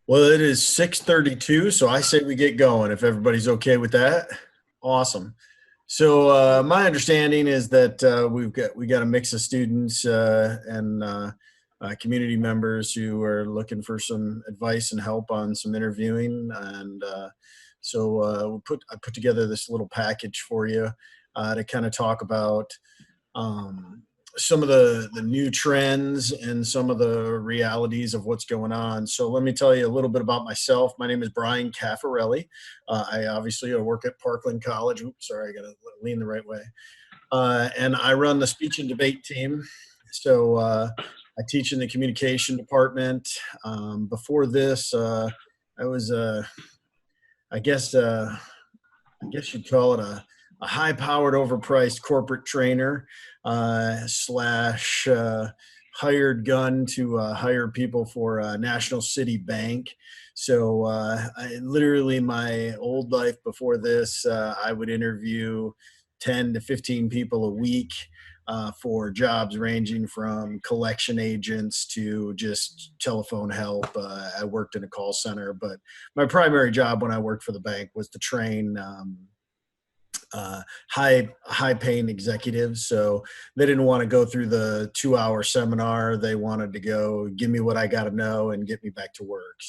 Well, it is 6:32, so I say we get going if everybody's okay with that. Awesome. So my understanding is that we got a mix of students and community members who are looking for some advice and help on some interviewing, and I put together this little package for you to kind of talk about um, some of the new trends and some of the realities of what's going on. So let me tell you a little bit about myself. My name is Brian Caffarelli. I work at Parkland College. Oops, sorry, I got to lean the right way. And I run the speech and debate team. So I teach in the communication department. Before this, I was, I guess, I guess you'd call it a high-powered, overpriced corporate trainer slash hired gun to hire people for National City Bank. So literally my old life before this, I would interview 10 to 15 people a week for jobs ranging from collection agents to just telephone help. I worked in a call center, but my primary job when I worked for the bank was to train high paying executives. So they didn't want to go through the 2 hour seminar. They wanted to go give me what I got to know and get me back to work.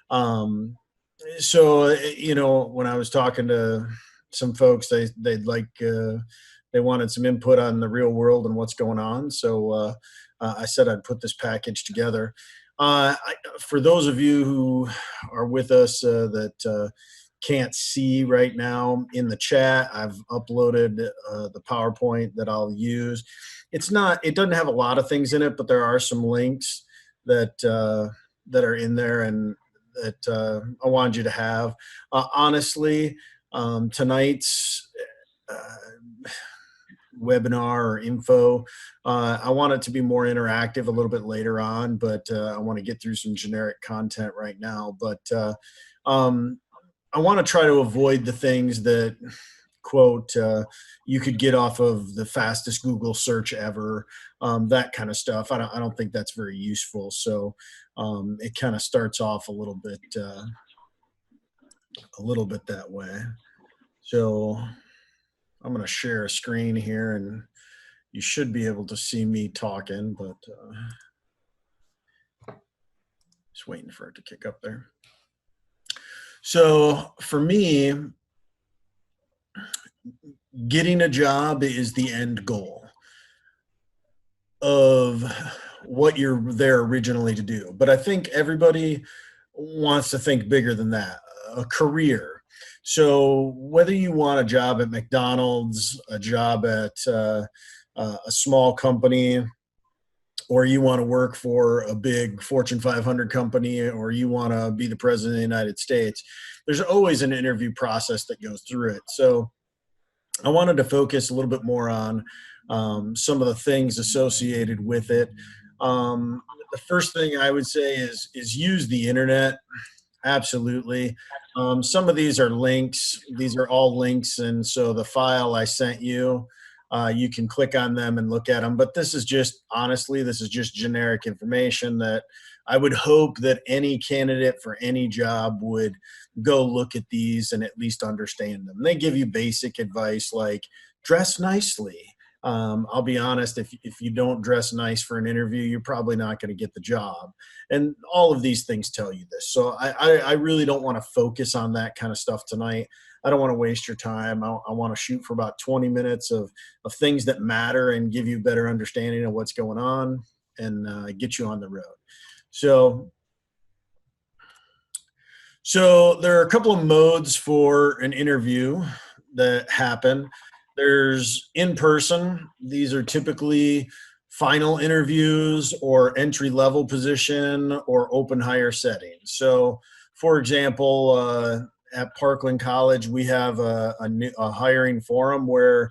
Um, when I was talking to some folks, they wanted some input on the real world and what's going on. So I said I'd put this package together. For those of you who are with us that can't see right now in the chat, I've uploaded the PowerPoint that I'll use. It doesn't have a lot of things in it, but there are some links that are in there and that I wanted you to have. Honestly, tonight's webinar or info, I want it to be more interactive a little bit later on, but I want to get through some generic content right now. But I want to try to avoid the things that, quote, you could get off of the fastest Google search ever, that kind of stuff. I don't think that's very useful. So it kind of starts off a little bit that way. So I'm going to share a screen here, and you should be able to see me talking, but just waiting for it to kick up there. So for me, getting a job is the end goal of what you're there originally to do. But I think everybody wants to think bigger than that, a career. So whether you want a job at McDonald's, a job at a small company, or you want to work for a big Fortune 500 company, or you want to be the president of the United States, there's always an interview process that goes through it. So I wanted to focus a little bit more on some of the things associated with it. The first thing I would say is use the internet. Absolutely. Some of these are links. These are all links. And so the file I sent you, you can click on them and look at them. But this is just, honestly, this is just generic information that I would hope that any candidate for any job would go look at these and at least understand them. They give you basic advice like dress nicely. I'll be honest, if you don't dress nice for an interview, you're probably not going to get the job. And all of these things tell you this. So I really don't want to focus on that kind of stuff tonight. I don't want to waste your time. I want to shoot for about 20 minutes of things that matter and give you a better understanding of what's going on and get you on the road. So there are a couple of modes for an interview that happen. There's in person. These are typically final interviews or entry-level position or open hire settings. So, for example, at Parkland College, we have a hiring forum where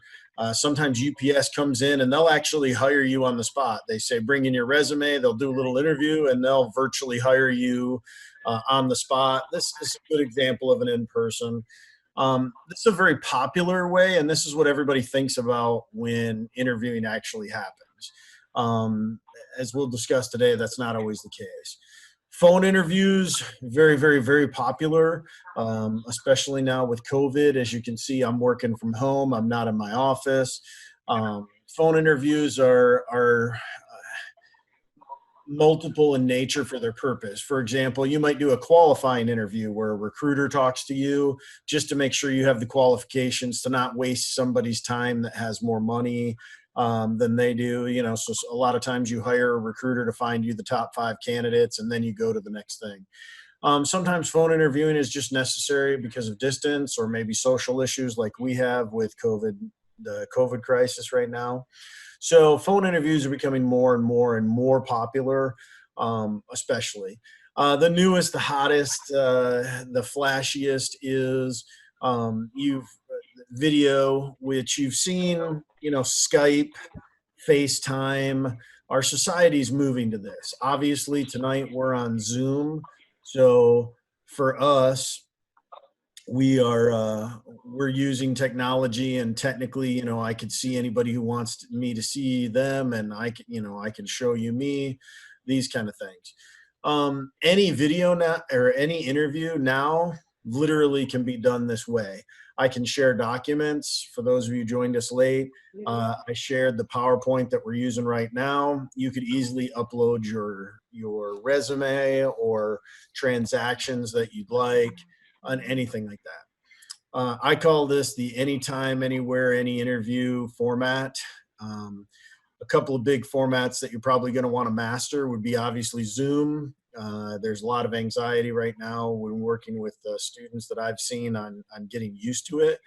sometimes UPS comes in and they'll actually hire you on the spot. They say, bring in your resume, they'll do a little interview, and they'll virtually hire you on the spot. This is a good example of an in-person. This is a very popular way, and this is what everybody thinks about when interviewing actually happens. As we'll discuss today, that's not always the case. Phone interviews, very, very, very popular, especially now with COVID. As you can see, I'm working from home. I'm not in my office. Phone interviews are multiple in nature for their purpose. For example, you might do a qualifying interview where a recruiter talks to you just to make sure you have the qualifications to not waste somebody's time that has more money than they do. So a lot of times you hire a recruiter to find you the top 5 candidates, and then you go to the next thing. Sometimes phone interviewing is just necessary because of distance or maybe social issues like we have with COVID, the COVID crisis right now. So phone interviews are becoming more and more and more popular, especially. The newest, the hottest, the flashiest is you've video, which you've seen, Skype, FaceTime. Our society's moving to this. Obviously, tonight we're on Zoom. So for us, we're using technology, and technically, I could see anybody who wants me to see them, and I can show you me, these kind of things. Any video now or any interview now literally can be done this way. I can share documents. For those of you who joined us late, I shared the PowerPoint that we're using right now. You could easily upload your resume or transactions that you'd like on anything like that. I call this the anytime, anywhere, any interview format. A couple of big formats that you're probably going to want to master would be obviously Zoom. There's a lot of anxiety right now when working with students that I've seen on getting used to it.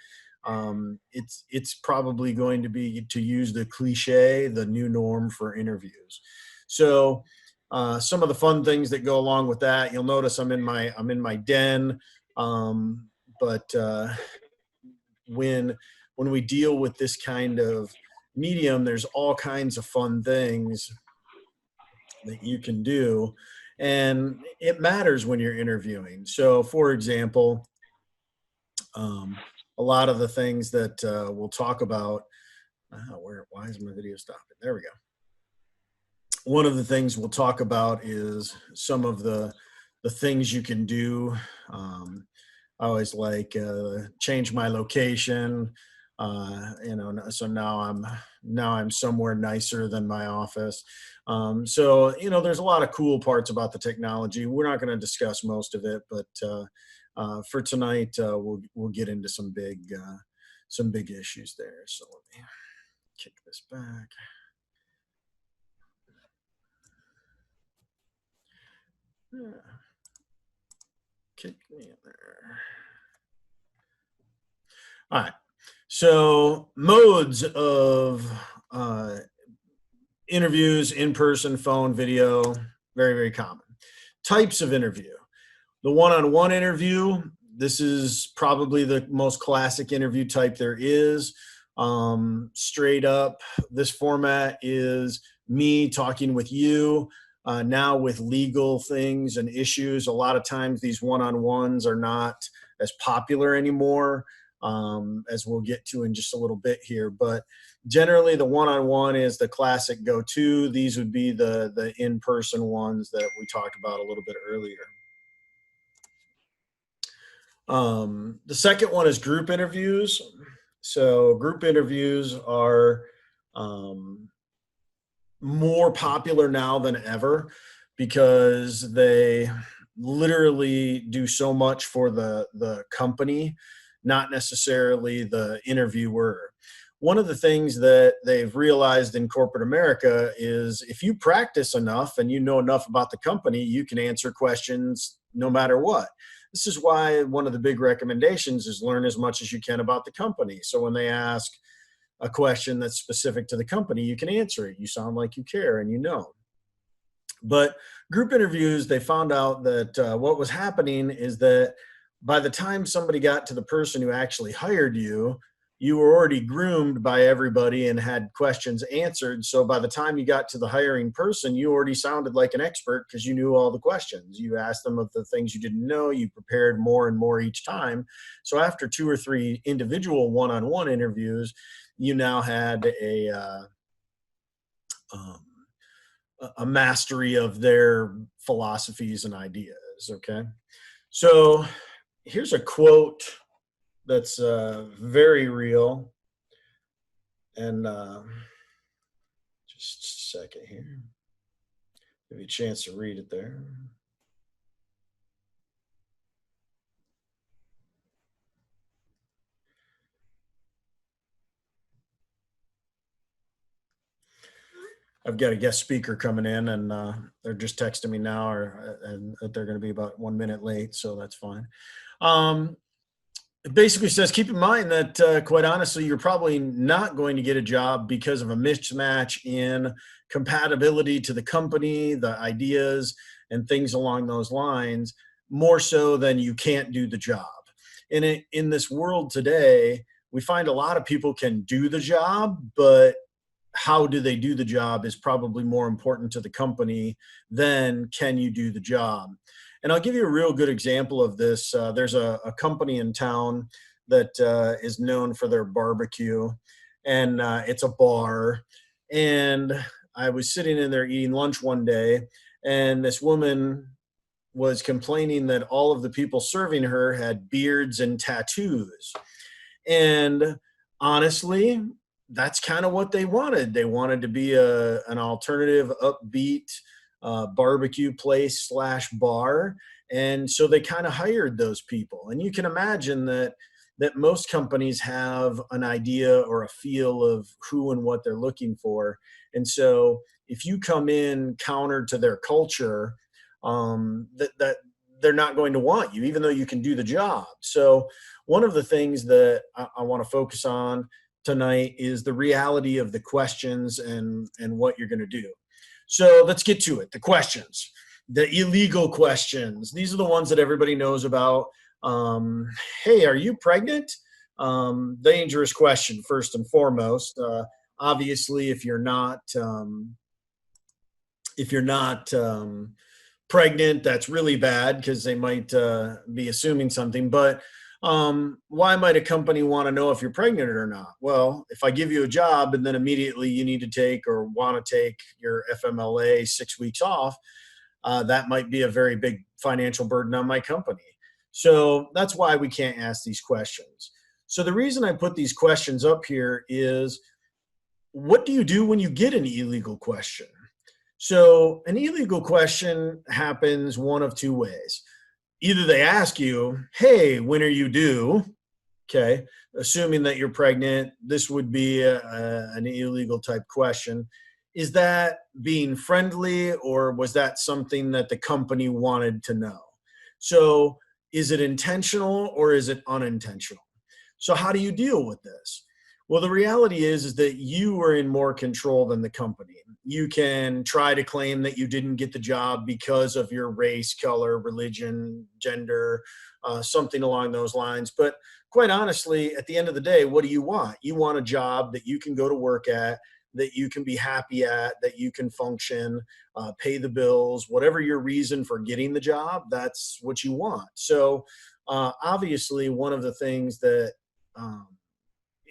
It's probably going to be, to use the cliche, the new norm for interviews. So some of the fun things that go along with that, you'll notice I'm in my den. But when we deal with this kind of medium, there's all kinds of fun things that you can do, and it matters when you're interviewing. So, for example, a lot of the things that we'll talk about. Why is my video stopping? There we go. One of the things we'll talk about is some of the things you can do. I always like change my location. So now I'm somewhere nicer than my office. So there's a lot of cool parts about the technology. We're not going to discuss most of it, but for tonight, we'll get into some big issues there. So let me kick this back. Yeah. Kick me in there. All right. So modes of interviews: in person, phone, video, very, very common. Types of interview: the one-on-one interview. This is probably the most classic interview type there is. Straight up, this format is me talking with you. Now with legal things and issues, a lot of times these one-on-ones are not as popular anymore, as we'll get to in just a little bit here. But generally, the one-on-one is the classic go-to. These would be the in-person ones that we talked about a little bit earlier. The second one is group interviews. So group interviews are more popular now than ever because they literally do so much for the company, not necessarily the interviewer. One of the things that they've realized in corporate America is if you practice enough and you know enough about the company, you can answer questions no matter what. This is why one of the big recommendations is learn as much as you can about the company. So when they ask a question that's specific to the company, you can answer it. You sound like you care and you know. But group interviews, they found out that what was happening is that by the time somebody got to the person who actually hired you, you were already groomed by everybody and had questions answered. So by the time you got to the hiring person, you already sounded like an expert because you knew all the questions. You asked them of the things you didn't know. You prepared more and more each time. So after 2 or 3 individual one-on-one interviews, you now had a mastery of their philosophies and ideas. Okay. So here's a quote that's very real. And just a second here. Give you a chance to read it there. I've got a guest speaker coming in, and they're just texting me now, and that they're going to be about 1 minute late, so that's fine. Um, it basically says keep in mind that quite honestly, you're probably not going to get a job because of a mismatch in compatibility to the company, the ideas, and things along those lines, more so than you can't do the job. In this world today, we find a lot of people can do the job, but how do they do the job is probably more important to the company than can you do the job. And I'll give you a real good example of this. There's a company in town that is known for their barbecue, and it's a bar. And I was sitting in there eating lunch one day, and this woman was complaining that all of the people serving her had beards and tattoos. And honestly, that's kind of what they wanted. They wanted to be an alternative, upbeat barbecue place slash bar, and so they kind of hired those people. And you can imagine that most companies have an idea or a feel of who and what they're looking for. And so if you come in counter to their culture, that they're not going to want you, even though you can do the job. So one of the things that I want to focus on tonight is the reality of the questions and what you're going to do. So let's get to it. The questions, the illegal questions. These are the ones that everybody knows about. Hey, are you pregnant? Dangerous question, first and foremost. Obviously, if you're not pregnant, that's really bad because they might be assuming something. But why might a company want to know if you're pregnant or not? Well, if I give you a job and then immediately you need to take or want to take your FMLA 6 weeks off, that might be a very big financial burden on my company. So that's why we can't ask these questions. So the reason I put these questions up here is, what do you do when you get an illegal question? So an illegal question happens one of two ways. Either they ask you, hey, when are you due? Okay, assuming that you're pregnant, this would be an illegal type question. Is that being friendly, or was that something that the company wanted to know? So is it intentional or is it unintentional? So how do you deal with this? Well, the reality is that you are in more control than the company. You can try to claim that you didn't get the job because of your race, color, religion, gender, something along those lines. But quite honestly, at the end of the day, what do you want? You want a job that you can go to work at, that you can be happy at, that you can function, pay the bills, whatever your reason for getting the job, that's what you want. So obviously, one of the things that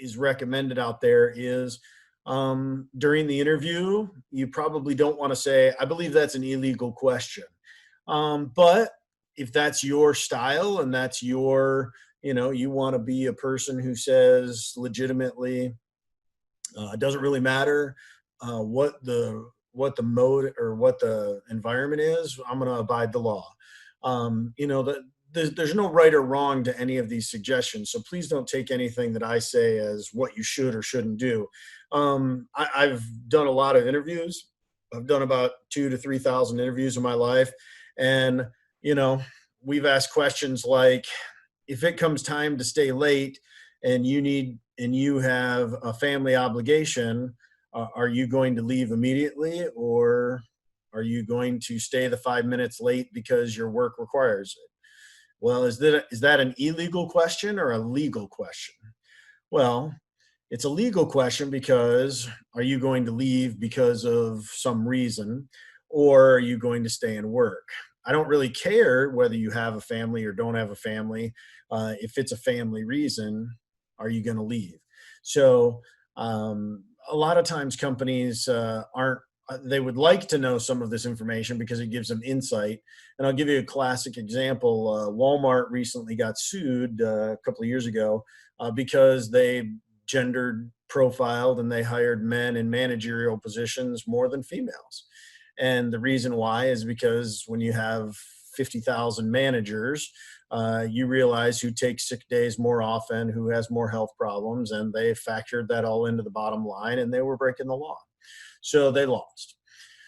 is recommended out there is during the interview, you probably don't want to say, I believe that's an illegal question. But if that's your style and that's your, you want to be a person who says legitimately, it doesn't really matter what the mode or what the environment is. I'm going to abide the law. There's no right or wrong to any of these suggestions. So please don't take anything that I say as what you should or shouldn't do. I've done a lot of interviews. I've done about 2,000 to 3,000 interviews in my life. And, you know, we've asked questions like, if it comes time to stay late and you have a family obligation, are you going to leave immediately, or are you going to stay the 5 minutes late because your work requires it? Well, is that an illegal question or a legal question? Well, it's a legal question because are you going to leave because of some reason, or are you going to stay and work? I don't really care whether you have a family or don't have a family. If it's a family reason, are you going to leave? So a lot of times companies aren't they would like to know some of this information because it gives them insight. And I'll give you a classic example. Walmart recently got sued a couple of years ago because they gendered profiled and they hired men in managerial positions more than females. And the reason why is because when you have 50,000 managers, you realize who takes sick days more often, who has more health problems, and they factored that all into the bottom line, and they were breaking the law. So they lost.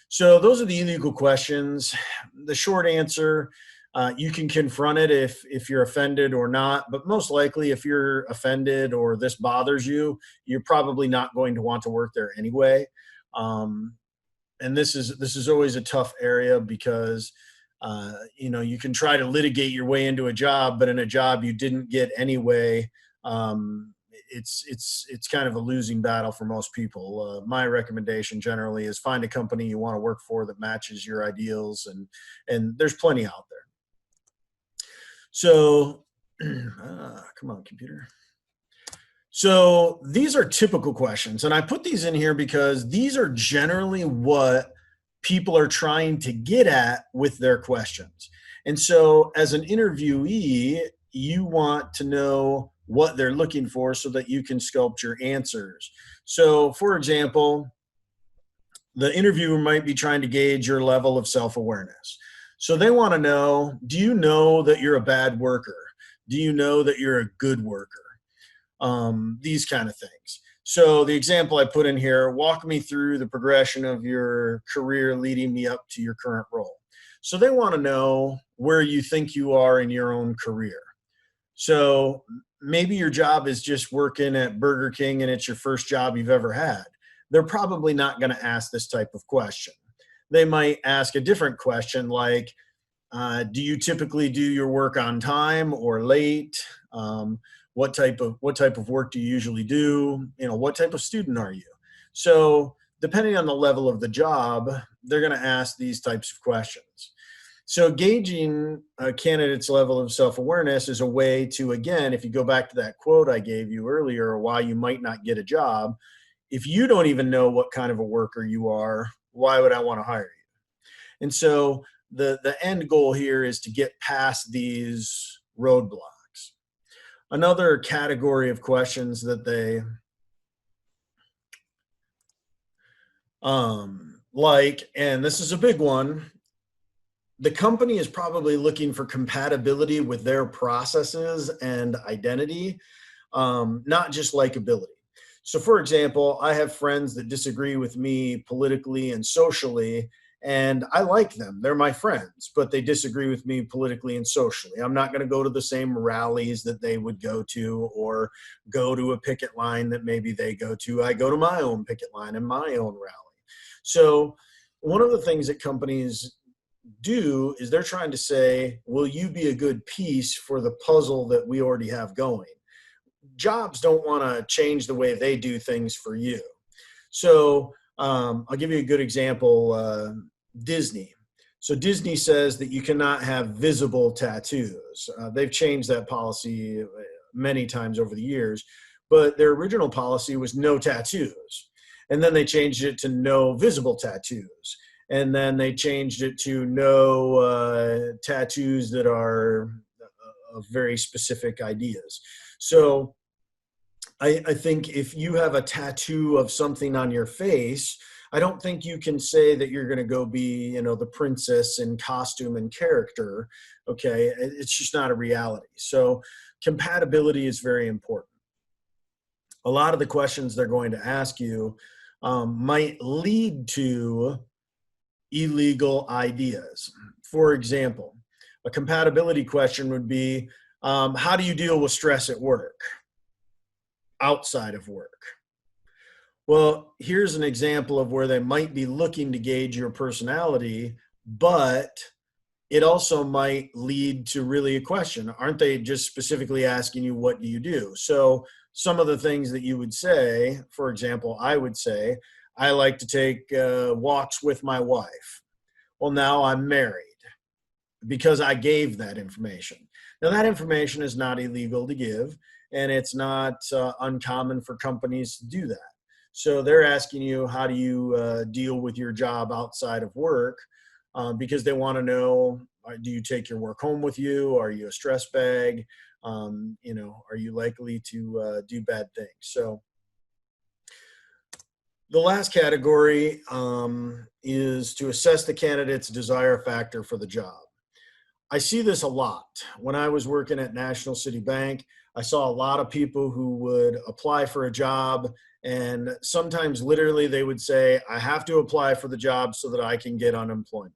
So those are the illegal questions. The short answer, you can confront it if you're offended or not, but most likely if you're offended or this bothers you, you're probably not going to want to work there anyway. And this is always a tough area because you can try to litigate your way into a job, but in a job you didn't get anyway, it's kind of a losing battle for most people. My recommendation generally is find a company you want to work for that matches your ideals, and there's plenty out there. So, come on, computer. So these are typical questions, and I put these in here because these are generally what people are trying to get at with their questions. And so as an interviewee, you want to know what they're looking for so that you can sculpt your answers. So for example, the interviewer might be trying to gauge your level of self-awareness. So they want to know, do you know that you're a bad worker? Do you know that you're a good worker? These kind of things. So the example I put in here, walk me through the progression of your career leading me up to your current role. So they want to know where you think you are in your own career. So maybe your job is just working at Burger King and it's your first job you've ever had. They're probably not going to ask this type of question. They might ask a different question like, do you typically do your work on time or late? What type of work do you usually do? What type of student are you? So depending on the level of the job, they're going to ask these types of questions. So gauging a candidate's level of self-awareness is a way to, again, if you go back to that quote I gave you earlier, why you might not get a job, if you don't even know what kind of a worker you are, why would I want to hire you? And so the end goal here is to get past these roadblocks. Another category of questions that they and this is a big one, the company is probably looking for compatibility with their processes and identity, not just likability. So for example, I have friends that disagree with me politically and socially, and I like them. They're my friends, but they disagree with me politically and socially. I'm not going to go to the same rallies that they would go to or go to a picket line that maybe they go to. I go to my own picket line and my own rally. So one of the things that companies do is they're trying to say, will you be a good piece for the puzzle that we already have going? Jobs don't want to change the way they do things for you. So I'll give you a good example, Disney. So Disney says that you cannot have visible tattoos. They've changed that policy many times over the years, but their original policy was no tattoos. And then they changed it to no visible tattoos. And then they changed it to no tattoos that are of very specific ideas. So I think if you have a tattoo of something on your face, I don't think you can say that you're going to go be, the princess in costume and character. Okay. It's just not a reality. So compatibility is very important. A lot of the questions they're going to ask you might lead to illegal ideas. For example, a compatibility question would be, how do you deal with stress at work? Outside of work? Well, here's an example of where they might be looking to gauge your personality, but it also might lead to really a question. Aren't they just specifically asking you, what do you do? So some of the things that you would say, for example, I would say, I like to take walks with my wife. Well, now I'm married because I gave that information. Now that information is not illegal to give, and it's not uncommon for companies to do that. So they're asking you, how do you deal with your job outside of work? Because they want to know, do you take your work home with you? Are you a stress bag? Are you likely to do bad things? So the last category is to assess the candidate's desire factor for the job. I see this a lot. When I was working at National City Bank, I saw a lot of people who would apply for a job, and sometimes literally they would say, I have to apply for the job so that I can get unemployment.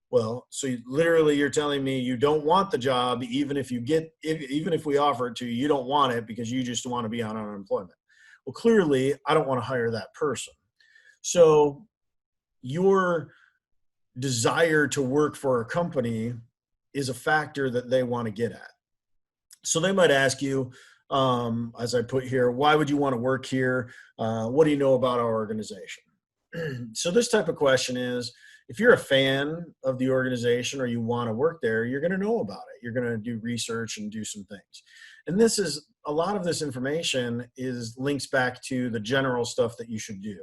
Well, so literally you're telling me you don't want the job, even if we offer it to you, you don't want it because you just want to be on unemployment. Well, clearly I don't want to hire that person. So your desire to work for a company is a factor that they want to get at. So they might ask you, as I put here, why would you want to work here? What do you know about our organization? So this type of question is, if you're a fan of the organization or you want to work there, you're going to know about it. You're going to do research and do some things. And this is, a lot of this information is links back to the general stuff that you should do.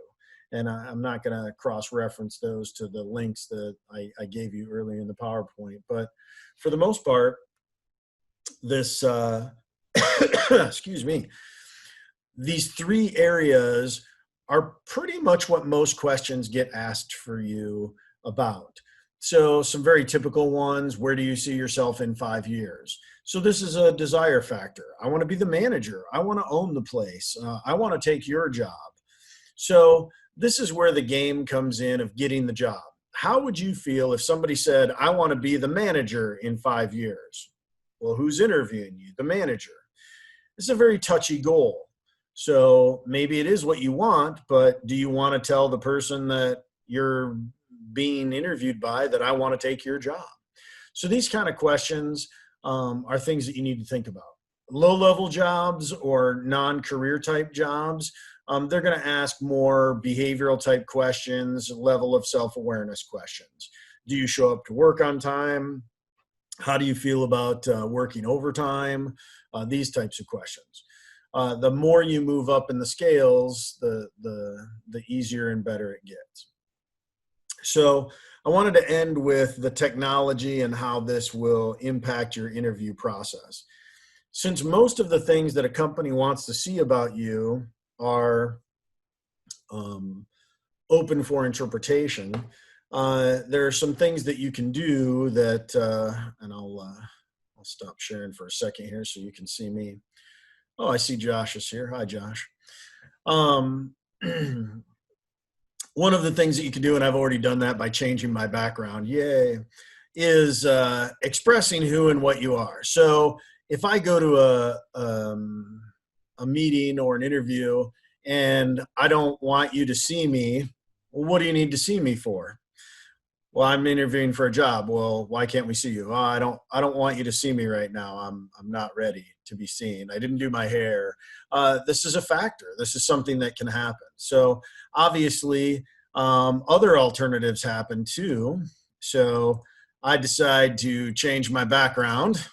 And I'm not going to cross-reference those to the links that I gave you earlier in the PowerPoint. But for the most part, this, excuse me, these three areas are pretty much what most questions get asked for you about. So some very typical ones: where do you see yourself in 5 years? So this is a desire factor. I want to be the manager. I want to own the place. I want to take your job. So this is where the game comes in of getting the job. How would you feel if somebody said, I want to be the manager in 5 years? Well, who's interviewing you? The manager. It's a very touchy goal. So maybe it is what you want, but do you want to tell the person that you're being interviewed by that I want to take your job? So these kind of questions are things that you need to think about. Low-level jobs or non-career type jobs, they're going to ask more behavioral type questions, level of self-awareness questions. Do you show up to work on time? How do you feel about working overtime? These types of questions. The more you move up in the scales, the easier and better it gets. So I wanted to end with the technology and how this will impact your interview process. Since most of the things that a company wants to see about you are open for interpretation, there are some things that you can do that, and I'll stop sharing for a second here so you can see me. Oh, I see Josh is here. Hi, Josh. One of the things that you can do, and I've already done that by changing my background, yay, is expressing who and what you are. So if I go to a meeting or an interview and I don't want you to see me, well, what do you need to see me for? Well, I'm interviewing for a job. Well, why can't we see you? Oh, I don't want you to see me right now. I'm not ready to be seen. I didn't do my hair. This is a factor. This is something that can happen. So obviously, other alternatives happen too. So I decide to change my background.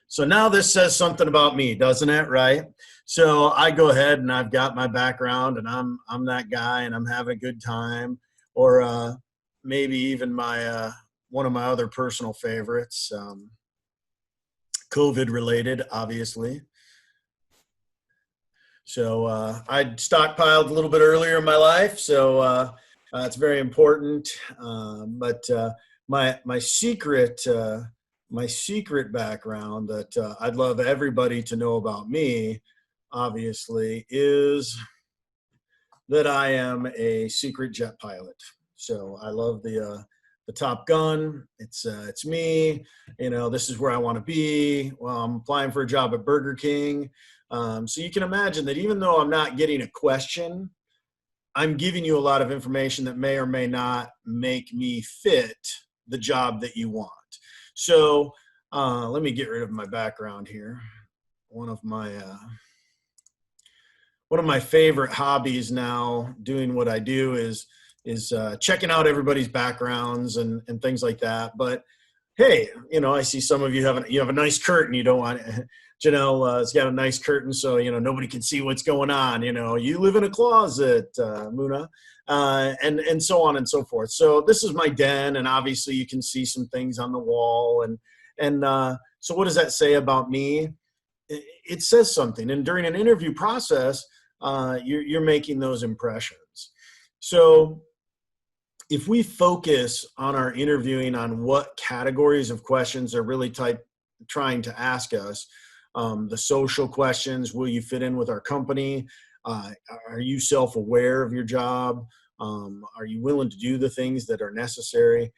So now this says something about me, doesn't it? Right? So I go ahead and I've got my background and I'm that guy and I'm having a good time. Or maybe even my one of my other personal favorites, COVID related, obviously. So I stockpiled a little bit earlier in my life, so it's very important. But my secret background that I'd love everybody to know about me, obviously, is that I am a secret jet pilot. So I love the Top Gun. It's me. You know, this is where I want to be. Well, I'm applying for a job at Burger King. So you can imagine that even though I'm not getting a question, I'm giving you a lot of information that may or may not make me fit the job that you want. So let me get rid of my background here. One of my favorite hobbies now, doing what I do, is checking out everybody's backgrounds and things like that. But hey, I see some of you have a nice curtain. You don't want Janelle, it's got a nice curtain, so nobody can see what's going on. You live in a closet, Muna, and so on and so forth. So this is my den, and obviously you can see some things on the wall, and so what does that say about me? It says something. And during an interview process, you're making those impressions. So if we focus on our interviewing on what categories of questions they're really trying to ask us, the social questions, will you fit in with our company? Are you self-aware of your job? Are you willing to do the things that are necessary?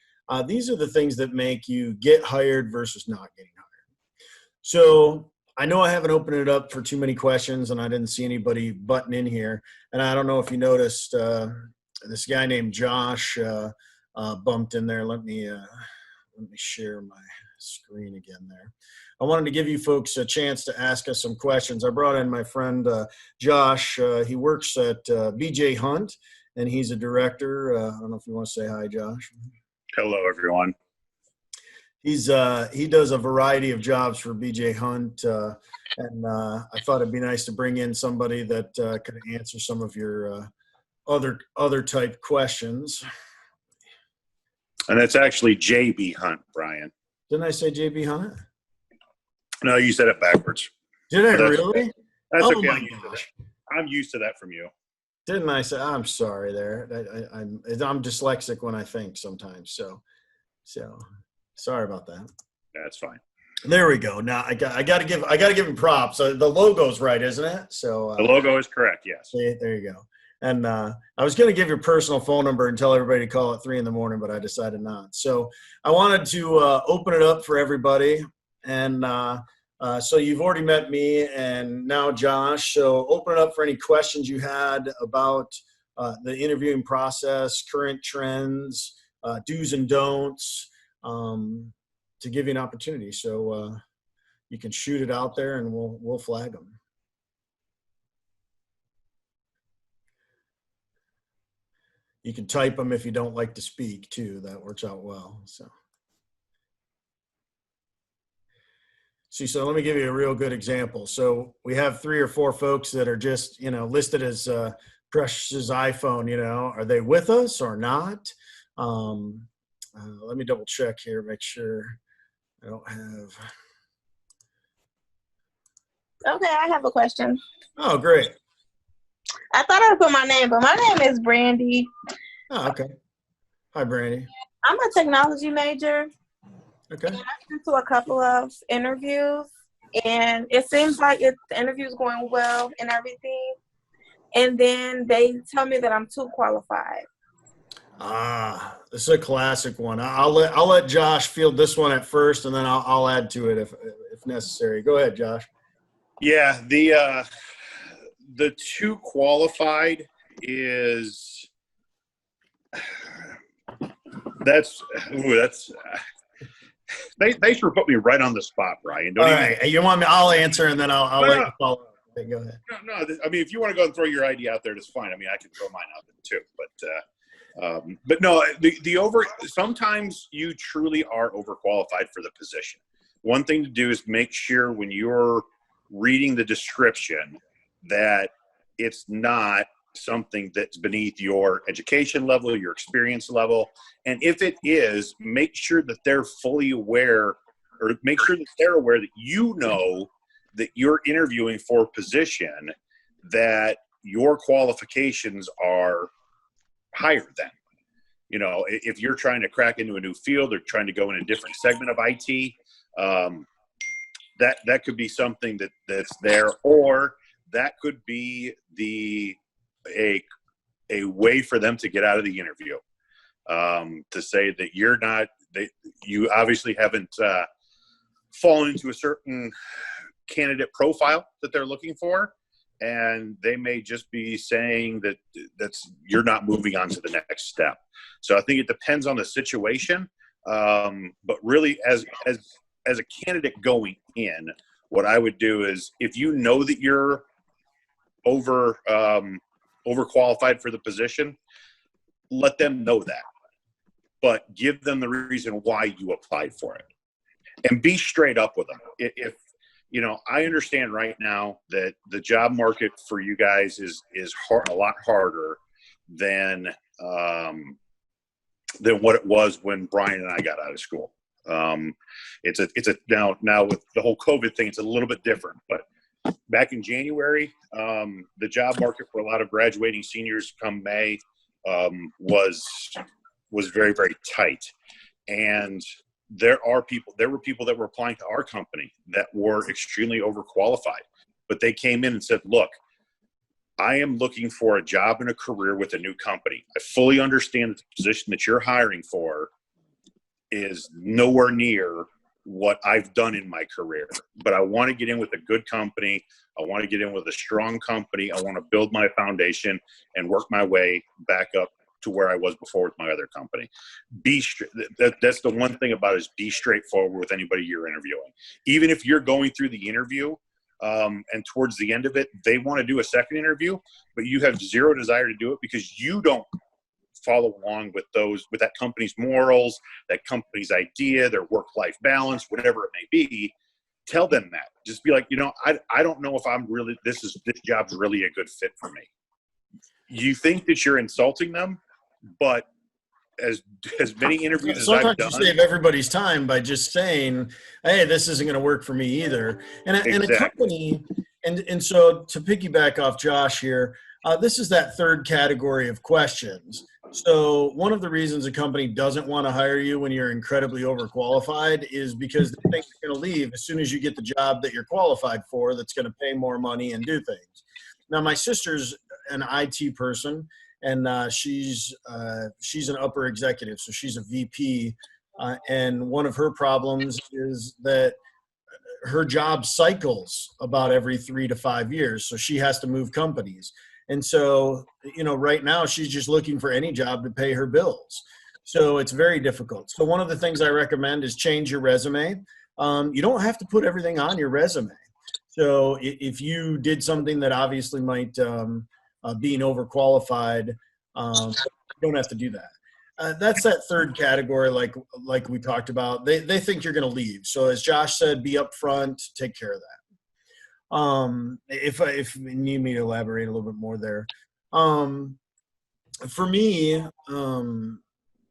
These are the things that make you get hired versus not getting hired. So I know I haven't opened it up for too many questions, and I didn't see anybody button in here. And I don't know if you noticed, this guy named Josh bumped in there. Let me share my screen again there. I wanted to give you folks a chance to ask us some questions. I brought in my friend Josh. He works at BJ Hunt, and he's a director. I don't know if you want to say hi, Josh. Hello, everyone. He does a variety of jobs for BJ Hunt, and I thought it'd be nice to bring in somebody that could answer some of your other type questions. And that's actually JB Hunt, Brian. Didn't I say JB Hunt? No, you said it backwards. Did I really? Okay. That's oh okay. My gosh! I'm used to that from you. Didn't I say? I'm sorry there. I'm dyslexic when I think sometimes. So sorry about that. That's fine. There we go. Now I got to give him props. The logo's right, isn't it? So the logo is correct. Yes. There you go. And I was going to give your personal phone number and tell everybody to call at 3 a.m, but I decided not. So I wanted to open it up for everybody. And so you've already met me and now Josh. So open it up for any questions you had about the interviewing process, current trends, do's and don'ts, to give you an opportunity. So you can shoot it out there and we'll flag them. You can type them if you don't like to speak too. That works out well. So let me give you a real good example. So we have 3 or 4 folks that are just, listed as Precious's iPhone, are they with us or not? Let me double check here, make sure I don't have. Okay, I have a question. Oh, great. I thought I would put my name, but my name is Brandy. Oh, okay. Hi, Brandy. I'm a technology major. Okay. And I've been to a couple of interviews, and it seems like the interview's going well and everything. And then they tell me that I'm too qualified. This is a classic one. I'll let Josh field this one at first, and then I'll add to it if necessary. Go ahead, Josh. Yeah, the too qualified is that's thanks for putting me right on the spot, Brian. All right, you want me? I'll answer, and then I'll let you follow up. Okay, go ahead. No, I mean, if you want to go and throw your idea out there, that's fine. I mean, I can throw mine out there too, but no, sometimes you truly are overqualified for the position. One thing to do is make sure when you're reading the description that it's not something that's beneath your education level, your experience level. And if it is, make sure that they're fully aware, or make sure that they're aware that that you're interviewing for a position that your qualifications are higher than. If you're trying to crack into a new field or trying to go in a different segment of IT, that could be something that's there, or that could be a way for them to get out of the interview, to say that you obviously haven't fallen into a certain candidate profile that they're looking for, and they may just be saying that you're not moving on to the next step. So I think it depends on the situation, but really as a candidate going in, what I would do is, if you know that you're overqualified for the position, let them know that. but give them the reason why you applied for it, and be straight up with them. If you know, I understand right now that the job market for you guys is hard, a lot harder than what it was when Brian and I got out of school. It's a now with the whole COVID thing, it's a little bit different, but back in January, the job market for a lot of graduating seniors come May was very, very tight. And there were people that were applying to our company that were extremely overqualified, but they came in and said, look, I am looking for a job and a career with a new company. I fully understand that the position that you're hiring for is nowhere near what I've done in my career, but I want to get in with a good company. I want to get in with a strong company. I want to build my foundation and work my way back up to where I was before with my other company. That's the one thing about it, is be straightforward with anybody you're interviewing. Even if you're going through the interview and towards the end of it, they want to do a second interview, but you have zero desire to do it because you don't follow along with that company's morals, that company's idea, their work-life balance, whatever it may be. Tell them that. Just be like, you know, I don't know if this job's really a good fit for me. You think that you're insulting them, but as many interviews as I've done, sometimes you save everybody's time by just saying, hey, this isn't going to work for me either. And exactly. a company, and so to piggyback off Josh here, this is that third category of questions. So one of the reasons a company doesn't want to hire you when you're incredibly overqualified is because they think you're going to leave as soon as you get the job that you're qualified for, that's going to pay more money and do things. Now, my sister's an IT person, and she's an upper executive, so she's a VP. And one of her problems is that her job cycles about every 3 to 5 years, so she has to move companies. And so, you know, right now she's just looking for any job to pay her bills. So it's very difficult. So one of the things I recommend is change your resume. You don't have to put everything on your resume. So if you did something that obviously might being overqualified, you don't have to do that. That's that third category, like we talked about. They think you're going to leave. So as Josh said, be upfront, take care of that. If you need me to elaborate a little bit more there, for me,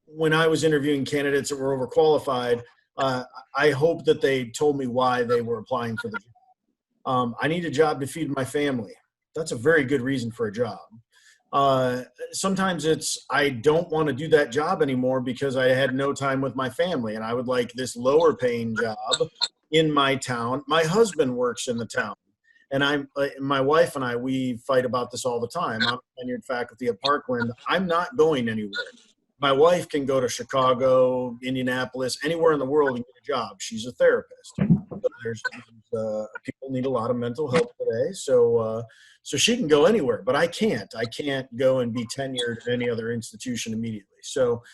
when I was interviewing candidates that were overqualified, I hope that they told me why they were applying for the job. I need a job to feed my family. That's a very good reason for a job. Sometimes it's, I don't want to do that job anymore because I had no time with my family and I would like this lower paying job in my town. My husband works in the town. And my wife and I, we fight about this all the time. I'm tenured faculty at Parkland. I'm not going anywhere. My wife can go to Chicago, Indianapolis, anywhere in the world and get a job. She's a therapist. So people need a lot of mental help today. So she can go anywhere, but I can't. I can't go and be tenured at any other institution immediately. So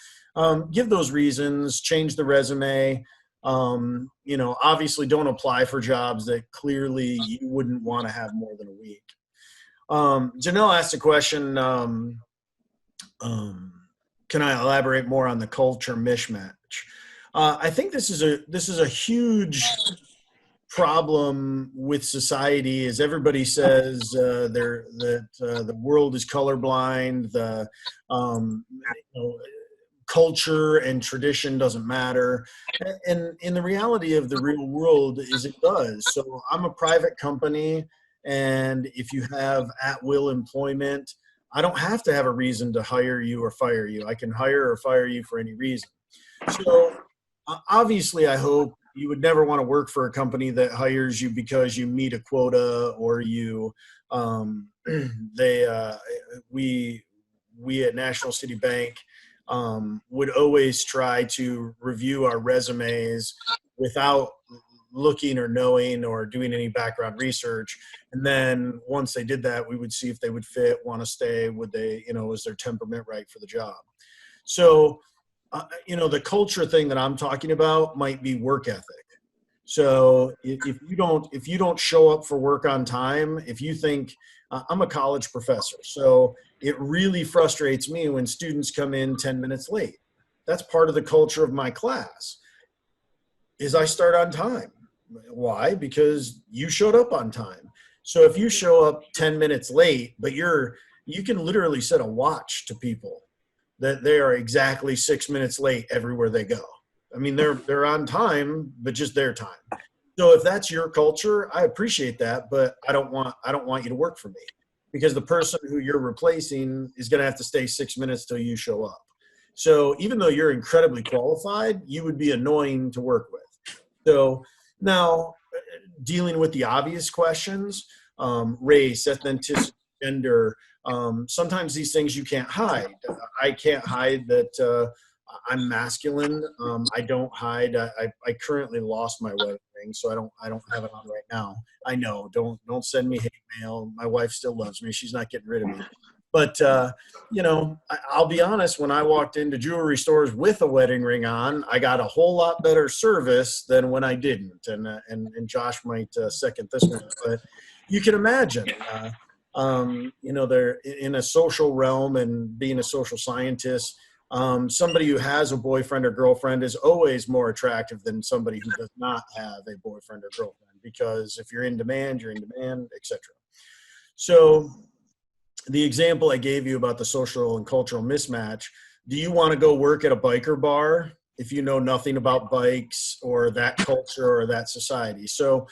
give those reasons, change the resume. You know, obviously don't apply for jobs that clearly you wouldn't want to have more than a week. Janelle asked a question, can I elaborate more on the culture mismatch? I think this is a huge problem with society, as everybody says that the world is colorblind, culture and tradition doesn't matter. And in the reality of the real world is it does. So I'm a private company, and if you have at-will employment, I don't have to have a reason to hire you or fire you. I can hire or fire you for any reason. So obviously I hope you would never want to work for a company that hires you because you meet a quota or you we at National City Bank would always try to review our resumes without looking or knowing or doing any background research. And then once they did that, we would see if they would fit, want to stay, would they, is their temperament right for the job? So, the culture thing that I'm talking about might be work ethic. So if you don't show up for work on time, if you think, I'm a college professor, so it really frustrates me when students come in 10 minutes late. That's part of the culture of my class is I start on time. Why? Because you showed up on time. So if you show up 10 minutes late, but you can literally set a watch to people that they are exactly 6 minutes late everywhere they go. I mean, they're on time, but just their time. So if that's your culture, I appreciate that, but I don't want you to work for me, because the person who you're replacing is going to have to stay 6 minutes till you show up. So even though you're incredibly qualified, you would be annoying to work with. So now, dealing with the obvious questions, race, ethnicity, gender, sometimes these things you can't hide. I can't hide that I'm masculine. I don't hide. I currently lost my wedding ring, so I don't have it on right now. I know. Don't send me hate mail. My wife still loves me. She's not getting rid of me. But I'll be honest. When I walked into jewelry stores with a wedding ring on, I got a whole lot better service than when I didn't. And Josh might second this one, but you can imagine. They're in a social realm, and being a social scientist, somebody who has a boyfriend or girlfriend is always more attractive than somebody who does not have a boyfriend or girlfriend, because if you're in demand, etc. So the example I gave you about the social and cultural mismatch, do you want to go work at a biker bar if you know nothing about bikes or that culture or that society? So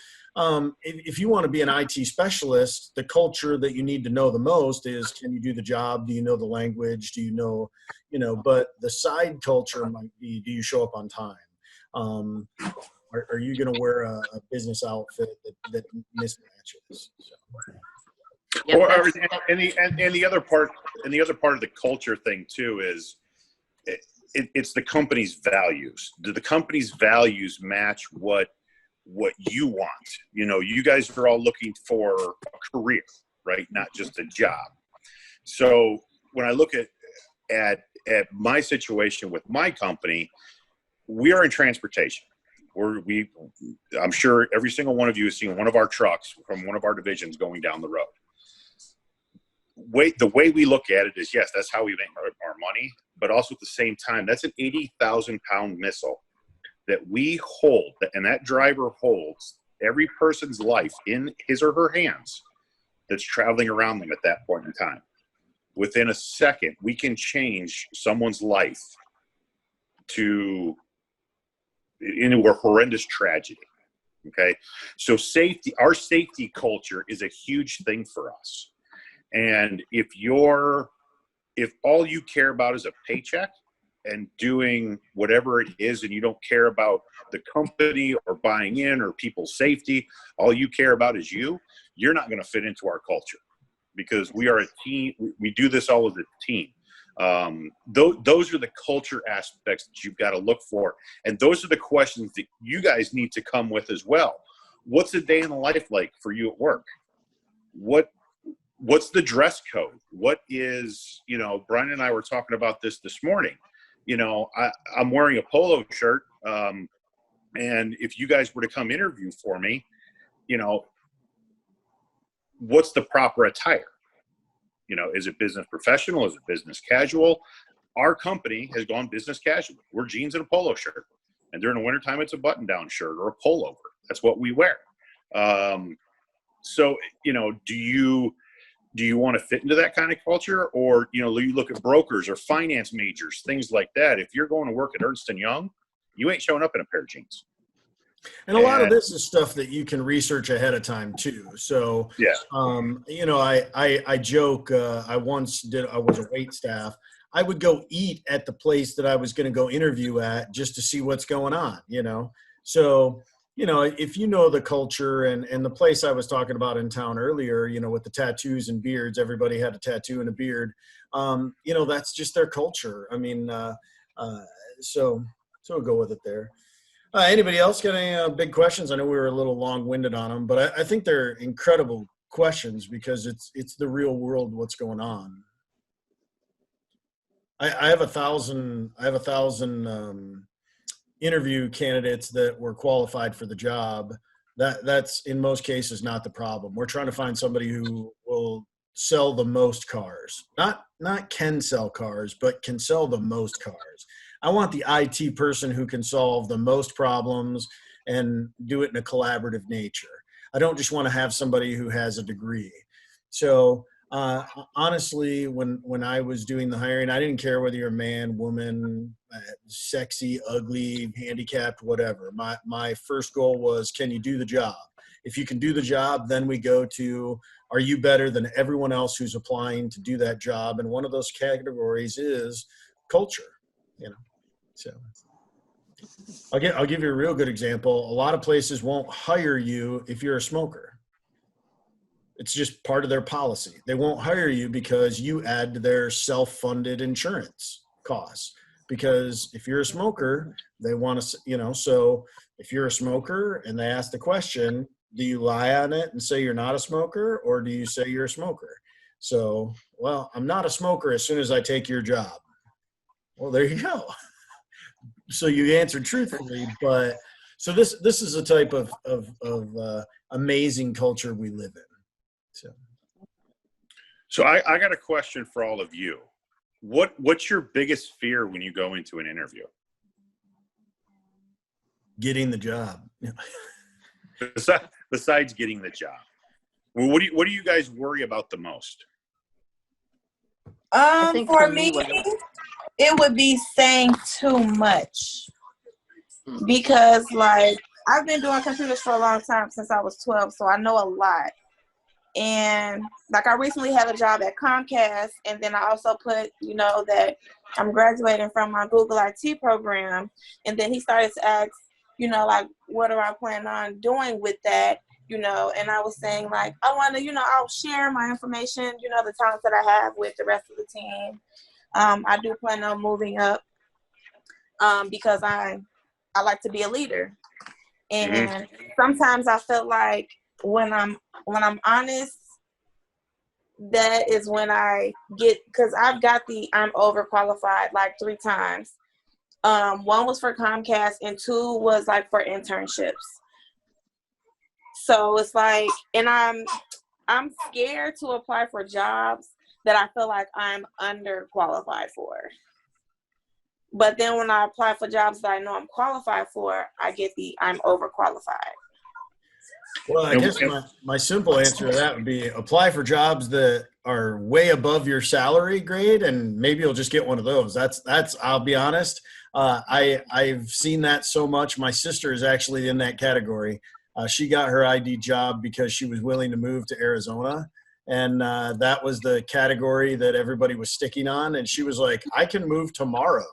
if you want to be an IT specialist, the culture that you need to know the most is, can you do the job? Do you know the language? Do you know, but the side culture might be, do you show up on time? Are you going to wear a business outfit that mismatches? So. And the other part of the culture thing too is it's the company's values. Do the company's values match what you want? You guys are all looking for a career, right? Not just a job. So when I look at my situation with my company, we are in transportation. I'm sure every single one of you has seen one of our trucks from one of our divisions going down the road. The way we look at it is, yes, that's how we make our money, but also at the same time, that's an 80,000-pound missile that we hold, and that driver holds every person's life in his or her hands that's traveling around them at that point in time. Within a second, we can change someone's life into a horrendous tragedy. Okay, so our safety culture is a huge thing for us. And if all you care about is a paycheck and doing whatever it is, and you don't care about the company or buying in or people's safety, all you care about is you're not going to fit into our culture, because we are a team. We do this all as a team. Those are the culture aspects that you've got to look for. And those are the questions that you guys need to come with as well. What's a day in the life like for you at work? What's the dress code? What is, Brian and I were talking about this morning. I'm wearing a polo shirt. And if you guys were to come interview for me, what's the proper attire? Is it business professional? Is it business casual? Our company has gone business casual. We're jeans and a polo shirt. And during the wintertime, it's a button-down shirt or a pullover. That's what we wear. So, do you want to fit into that kind of culture? Or, you look at brokers or finance majors, things like that. If you're going to work at Ernst & Young, you ain't showing up in a pair of jeans. And a lot of this is stuff that you can research ahead of time too. So, yeah. I joke, I was a wait staff. I would go eat at the place that I was going to go interview at just to see what's going on, So, if you know the culture and the place I was talking about in town earlier, with the tattoos and beards, everybody had a tattoo and a beard. That's just their culture. I mean, so we'll go with it there. Anybody else got any big questions? I know we were a little long-winded on them, but I think they're incredible questions because it's the real world, what's going on. I have 1,000 interview candidates that were qualified for the job. That's in most cases not the problem. We're trying to find somebody who will sell the most cars, not can sell cars, but can sell the most cars. I want the IT person who can solve the most problems and do it in a collaborative nature. I don't just want to have somebody who has a degree. So honestly, when I was doing the hiring, I didn't care whether you're a man, woman, sexy, ugly, handicapped, whatever. My first goal was, can you do the job? If you can do the job, then we go to, are you better than everyone else who's applying to do that job? And one of those categories is culture, you know. So I'll give you a real good example. A lot of places won't hire you if you're a smoker. It's just part of their policy. They won't hire you because you add to their self-funded insurance costs. Because if you're a smoker, they want to, you know, so if you're a smoker and they ask the question, do you lie on it and say you're not a smoker, or do you say you're a smoker? So, well, I'm not a smoker as soon as I take your job. Well, there you go. So you answered truthfully, but so this is a type of amazing culture we live in. So I got a question for all of you. What's your biggest fear when you go into an interview? Getting the job. Besides getting the job, well, what do you guys worry about the most? For me, it would be saying too much, because like I've been doing computers for a long time, since I was 12, so I know a lot. And like I recently had a job at Comcast, and then I also put, you know, that I'm graduating from my Google IT program. And then he started to ask, you know, like, what do I plan on doing with that? You know, and I was saying like, I want to, you know, I'll share my information, you know, the talents that I have with the rest of the team. I do plan on moving up because I like to be a leader. And sometimes I feel like when I'm honest, that is when I get, because I've got I'm overqualified like 3 times. One was for Comcast and 2 was like for internships. So it's like, and I'm scared to apply for jobs that I feel like I'm underqualified for. But then when I apply for jobs that I know I'm qualified for, I get I'm overqualified. Well, I guess my simple answer to that would be apply for jobs that are way above your salary grade, and maybe you'll just get one of those. That's I'll be honest. I've seen that so much. My sister is actually in that category. She got her ID job because she was willing to move to Arizona. And that was the category that everybody was sticking on. And she was like, I can move tomorrow.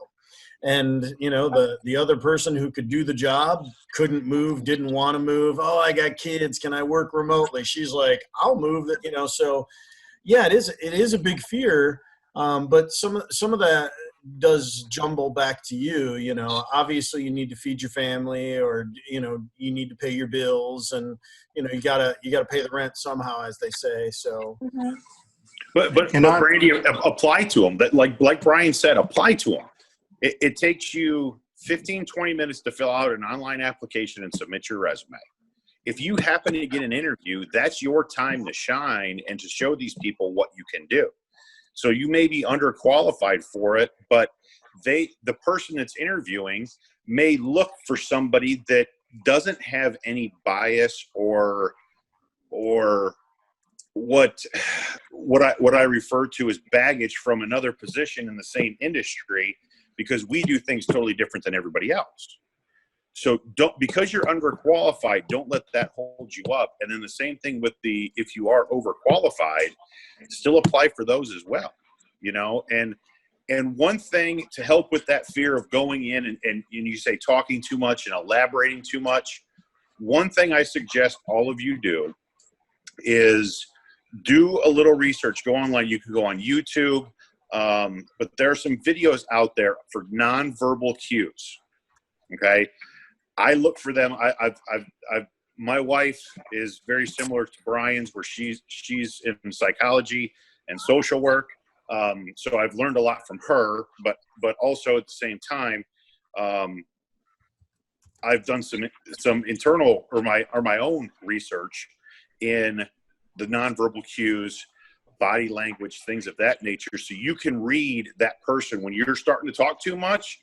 And, you know, the other person who could do the job couldn't move, didn't want to move. Oh, I got kids. Can I work remotely? She's like, I'll move that, you know. So, yeah, it is a big fear. But some of that does jumble back to you. You know, obviously you need to feed your family, or, you know, you need to pay your bills, and, you know, you gotta pay the rent somehow, as they say. So. Mm-hmm. But Brandy, apply to them. That like Brian said, apply to them. It takes you 15, 20 minutes to fill out an online application and submit your resume. If you happen to get an interview, that's your time to shine and to show these people what you can do. So you may be underqualified for it, but the person that's interviewing may look for somebody that doesn't have any bias or what I refer to as baggage from another position in the same industry, because we do things totally different than everybody else. So because you're underqualified, don't let that hold you up. And then the same thing with if you are overqualified, still apply for those as well, you know. And one thing to help with that fear of going in and you say talking too much and elaborating too much, one thing I suggest all of you do is do a little research. Go online. You can go on YouTube. But there are some videos out there for nonverbal cues. Okay. I look for them. My wife is very similar to Brian's, where she's in psychology and social work. So I've learned a lot from her, but also at the same time, I've done some internal or my own research in the nonverbal cues, body language, things of that nature. So you can read that person when you're starting to talk too much.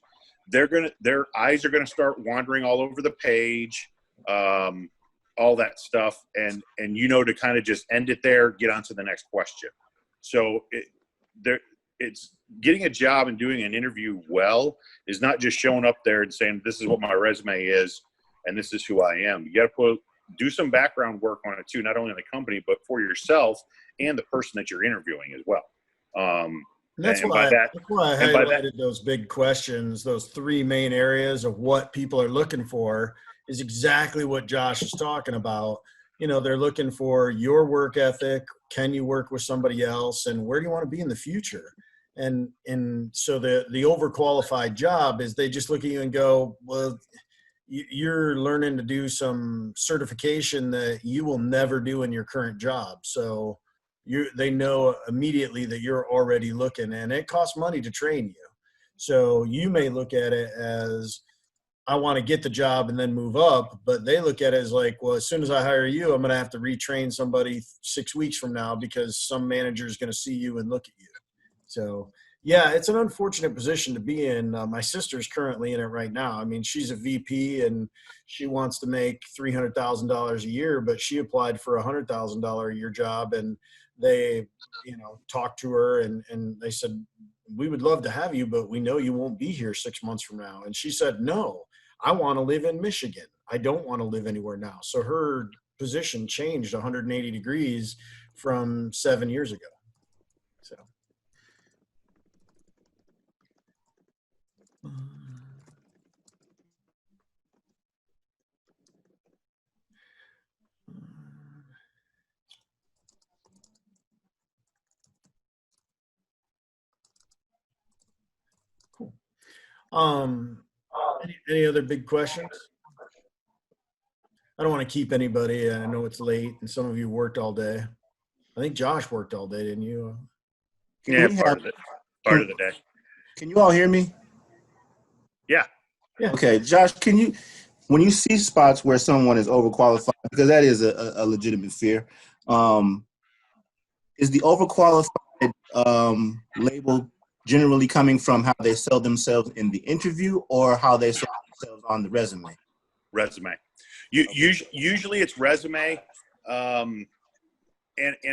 their eyes are gonna start wandering all over the page, all that stuff, and to kind of just end it there, get on to the next question. So it's getting a job and doing an interview well is not just showing up there and saying, this is what my resume is and this is who I am. You got to do some background work on it too, not only in the company, but for yourself and the person that you're interviewing as well. That's why I highlighted those big questions, those three main areas of what people are looking for is exactly what Josh is talking about. They're looking for your work ethic. Can you work with somebody else? And where do you want to be in the future? And so the overqualified job is they just look at you and go, well, you're learning to do some certification that you will never do in your current job. So they know immediately that you're already looking, and it costs money to train you. So you may look at it as, I want to get the job and then move up, but they look at it as like, well, as soon as I hire you, I'm going to have to retrain somebody 6 weeks from now because some manager is going to see you and look at you. So yeah, it's an unfortunate position to be in. My sister's currently in it right now. I mean, she's a VP and she wants to make $300,000 a year, but she applied for $100,000 a year job, and they, talked to her and they said, we would love to have you, but we know you won't be here 6 months from now. And she said, no, I want to live in Michigan. I don't want to live anywhere now. So her position changed 180 degrees from 7 years ago. So. Cool. Any other big questions? I don't want to keep anybody. I know it's late and some of you worked all day. I think Josh worked all day, didn't you? Yeah, part of the day. Can you all hear me? Yeah. Okay, Josh, when you see spots where someone is overqualified, because that is a legitimate fear, is the overqualified label generally coming from how they sell themselves in the interview or how they sell themselves on the resume? Resume. Usually it's resume. And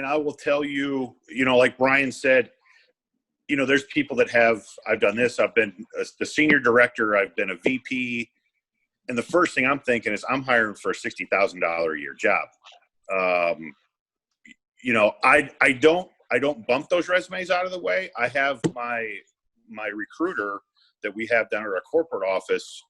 I will tell you, like Brian said, there's people that I've done this. I've been the senior director. I've been a VP. And the first thing I'm thinking is I'm hiring for a $60,000 a year job. I don't bump those resumes out of the way. I have my recruiter that we have down at our corporate office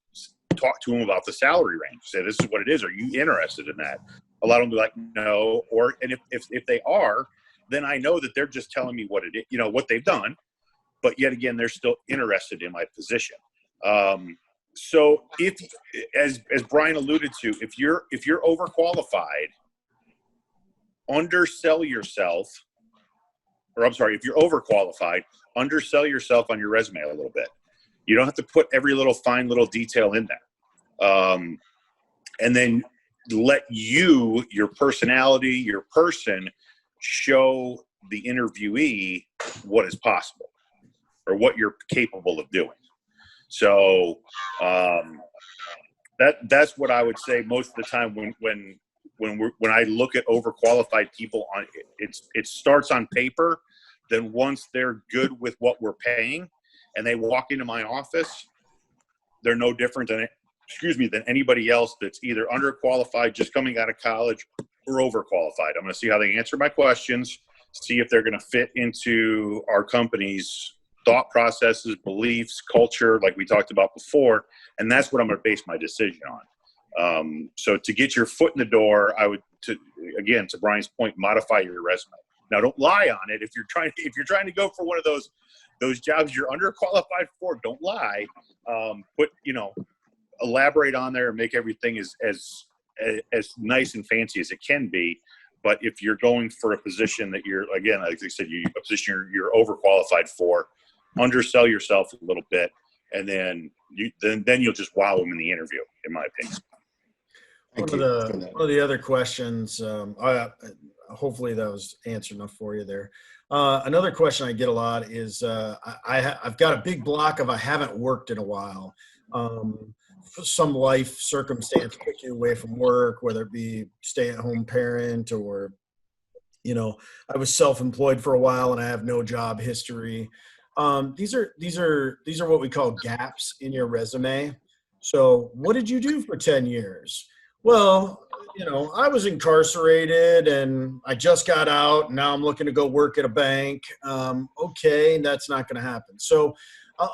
talk to them about the salary range. Say, this is what it is. Are you interested in that? A lot of them be like, no. And if they are, then I know that they're just telling me what it is, what they've done. But yet again, they're still interested in my position. So as Brian alluded to, if you're overqualified, undersell yourself, if you're overqualified, undersell yourself on your resume a little bit. You don't have to put every little fine little detail in there. And then let your personality, your person show the interviewee what is possible or what you're capable of doing. So that's what I would say most of the time when I look at overqualified people on it starts on paper. Then once they're good with what we're paying and they walk into my office, they're no different than anybody else that's either underqualified, just coming out of college, or overqualified. I'm going to see how they answer my questions, see if they're going to fit into our company's thought processes, beliefs, culture, like we talked about before. And that's what I'm going to base my decision on. So to get your foot in the door, I would, to Brian's point, modify your resume. Now, don't lie on it. If you're trying to go for one of those jobs you're underqualified for, don't lie. Elaborate on there and make everything as nice and fancy as it can be. But if you're going for a position that you're, again, like I said, a position you're overqualified for, undersell yourself a little bit, and then you'll just wow them in the interview, in my opinion. One of the other questions, hopefully that was answered enough for you there. Another question I get a lot is I've got a big block of I haven't worked in a while. Some life circumstance took you away from work, whether it be stay-at-home parent or, I was self-employed for a while and I have no job history. These are what we call gaps in your resume. So what did you do for 10 years? Well, I was incarcerated and I just got out. And now I'm looking to go work at a bank. Okay, that's not going to happen. So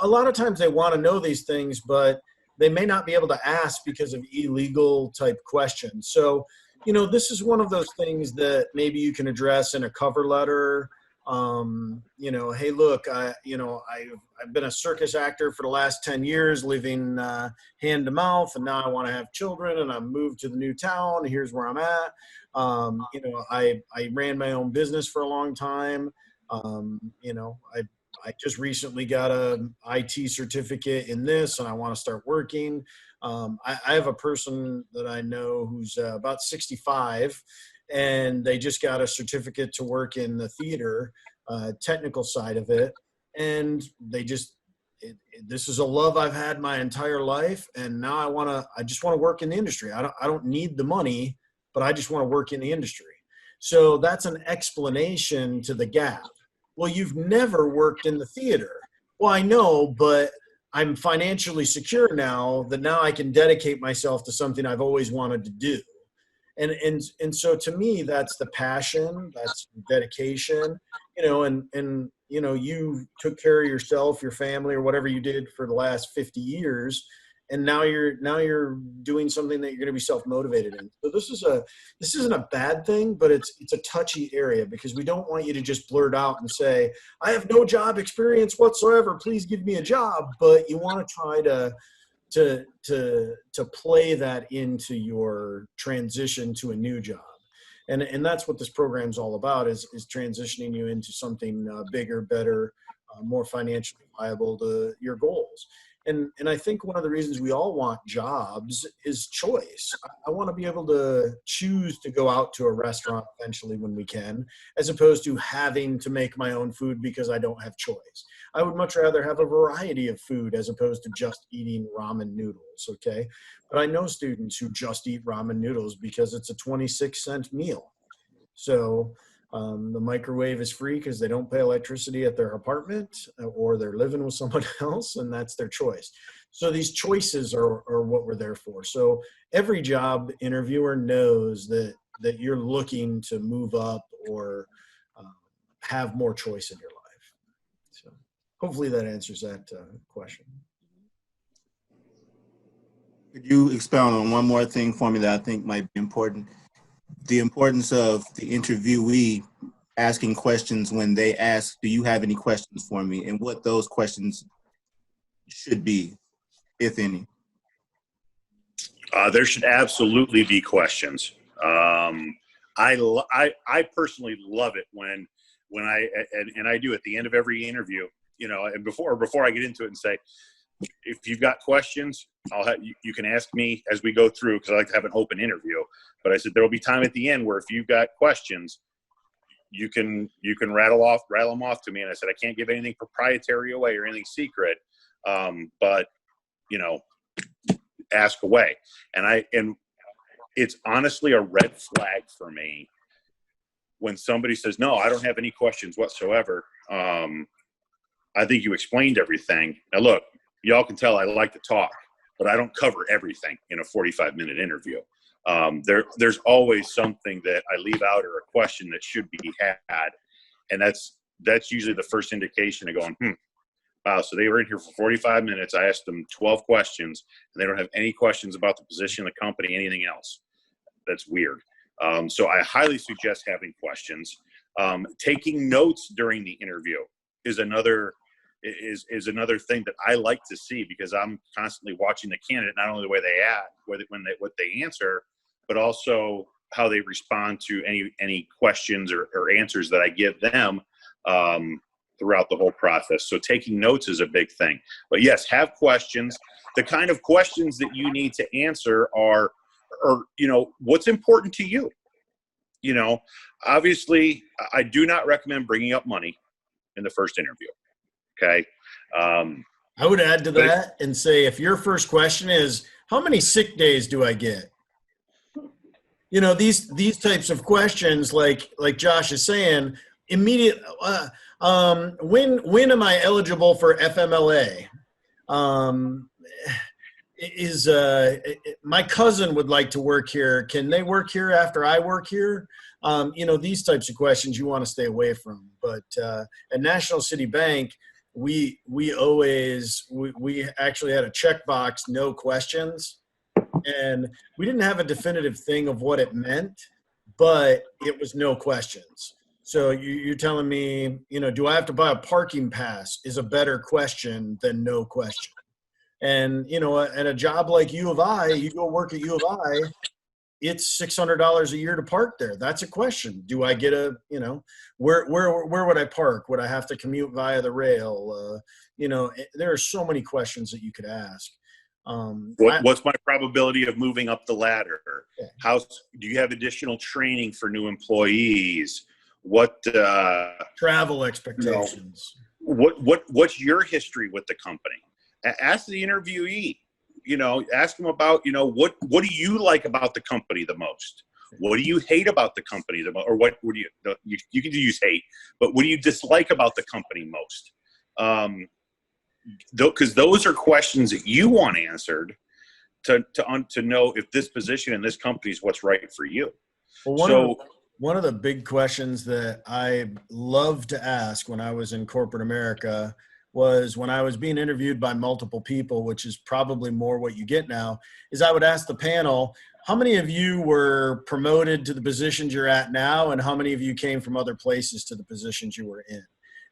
a lot of times they want to know these things, but they may not be able to ask because of illegal type questions. So, this is one of those things that maybe you can address in a cover letter. Hey, look, I've been a circus actor for the last 10 years, living hand to mouth, and now I want to have children, and I moved to the new town. Here's where I'm at. I ran my own business for a long time. I just recently got a IT certificate in this, and I want to start working. I have a person that I know who's about 65. And they just got a certificate to work in the theater, technical side of it. And this is a love I've had my entire life. And now I just want to work in the industry. I don't need the money, but I just want to work in the industry. So that's an explanation to the gap. Well, you've never worked in the theater. Well, I know, but I'm financially secure now that now I can dedicate myself to something I've always wanted to do. And so to me, that's the passion, that's dedication, and you took care of yourself, your family, or whatever you did for the last 50 years. And now you're doing something that you're going to be self-motivated in. So this isn't a bad thing, but it's a touchy area because we don't want you to just blurt out and say, I have no job experience whatsoever. Please give me a job. But you want to try to play that into your transition to a new job. And that's what this program's all about is transitioning you into something bigger, better, more financially viable to your goals. And I think one of the reasons we all want jobs is choice. I want to be able to choose to go out to a restaurant eventually when we can, as opposed to having to make my own food because I don't have choice. I would much rather have a variety of food as opposed to just eating ramen noodles, okay? But I know students who just eat ramen noodles because it's a 26-cent meal. So the microwave is free because they don't pay electricity at their apartment or they're living with someone else, and that's their choice. So these choices are what we're there for. So every job interviewer knows that you're looking to move up or have more choice in your life. So hopefully that answers that question. Could you expound on one more thing for me that I think might be important? The importance of the interviewee asking questions when they ask, do you have any questions for me? And what those questions should be, if any. There should absolutely be questions. I personally love it when I do at the end of every interview, and before I get into it and say, if you've got questions, you can ask me as we go through because I like to have an open interview. But I said there will be time at the end where if you've got questions, you can rattle them off to me. And I said I can't give anything proprietary away or anything secret, but ask away. And it's honestly a red flag for me when somebody says no, I don't have any questions whatsoever. I think you explained everything. Now look. Y'all can tell I like to talk, but I don't cover everything in a 45-minute interview. There's always something that I leave out or a question that should be had. And that's usually the first indication of going, wow, so they were in here for 45 minutes. I asked them 12 questions, and they don't have any questions about the position of the company, anything else. That's weird. So I highly suggest having questions. Taking notes during the interview is another thing that I like to see because I'm constantly watching the candidate, not only the way they act, what they answer, but also how they respond to any questions or answers that I give them throughout the whole process. So taking notes is a big thing. But yes, have questions. The kind of questions that you need to answer are what's important to you? you know, obviously I do not recommend bringing up money in the first interview. Okay. I would add to that and say, if your first question is, how many sick days do I get? You know, these types of questions, like Josh is saying, immediate. When am I eligible for FMLA? Is my cousin would like to work here? Can they work here after I work here? You know, these types of questions you want to stay away from. But at National City Bank, we actually had a checkbox, no questions. And we didn't have a definitive thing of what it meant, but it was no questions. So you're telling me, you know, do I have to buy a parking pass is a better question than no question. And, you know, at a job like U of I, you go work at U of I, it's $600 a year to park there. That's a question. Do I get a, you know, where would I park? Would I have to commute via the rail? You know, there are so many questions that you could ask. What's my probability of moving up the ladder? How do you have additional training for new employees? What travel expectations? You know, what's your history with the company? Ask the interviewee. You know, ask them about, you know, what do you like about the company the most? What do you hate about the company the most? Or what do you can use hate, but what do you dislike about the company most? Because those are questions that you want answered to know if this position in this company is what's right for you. Well, one of the big questions that I loved to ask when I was in corporate America was when I was being interviewed by multiple people, which is probably more what you get now, is I would ask the panel, how many of you were promoted to the positions you're at now, and how many of you came from other places to the positions you were in?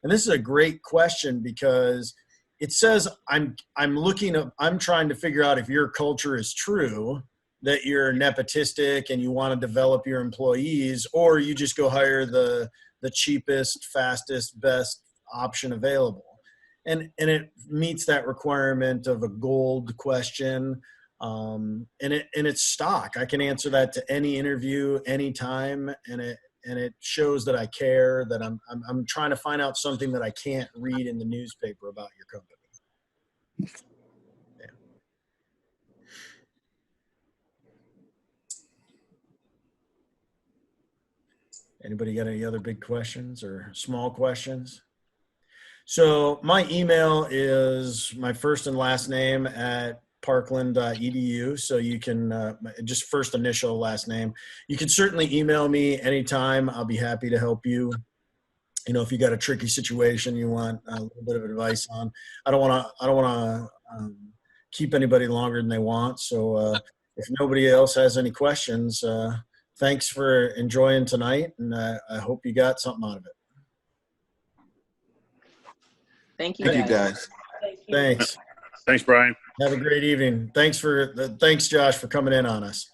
And this is a great question because it says I'm trying to figure out if your culture is true, that you're nepotistic and you want to develop your employees, or you just go hire the cheapest, fastest, best option available. And it meets that requirement of a gold question. And it's stock. I can answer that to any interview, anytime. And it shows that I care, that I'm trying to find out something that I can't read in the newspaper about your company. Yeah. Anybody got any other big questions or small questions? So my email is my first and last name at parkland.edu. So you can just first initial, last name. You can certainly email me anytime. I'll be happy to help you. You know, if you got a tricky situation you want a little bit of advice on. I don't want to keep anybody longer than they want. So if nobody else has any questions, thanks for enjoying tonight, and I hope you got something out of it. Thank you, guys. Thanks. Thanks, Brian. Have a great evening. Thanks, Josh, for coming in on us.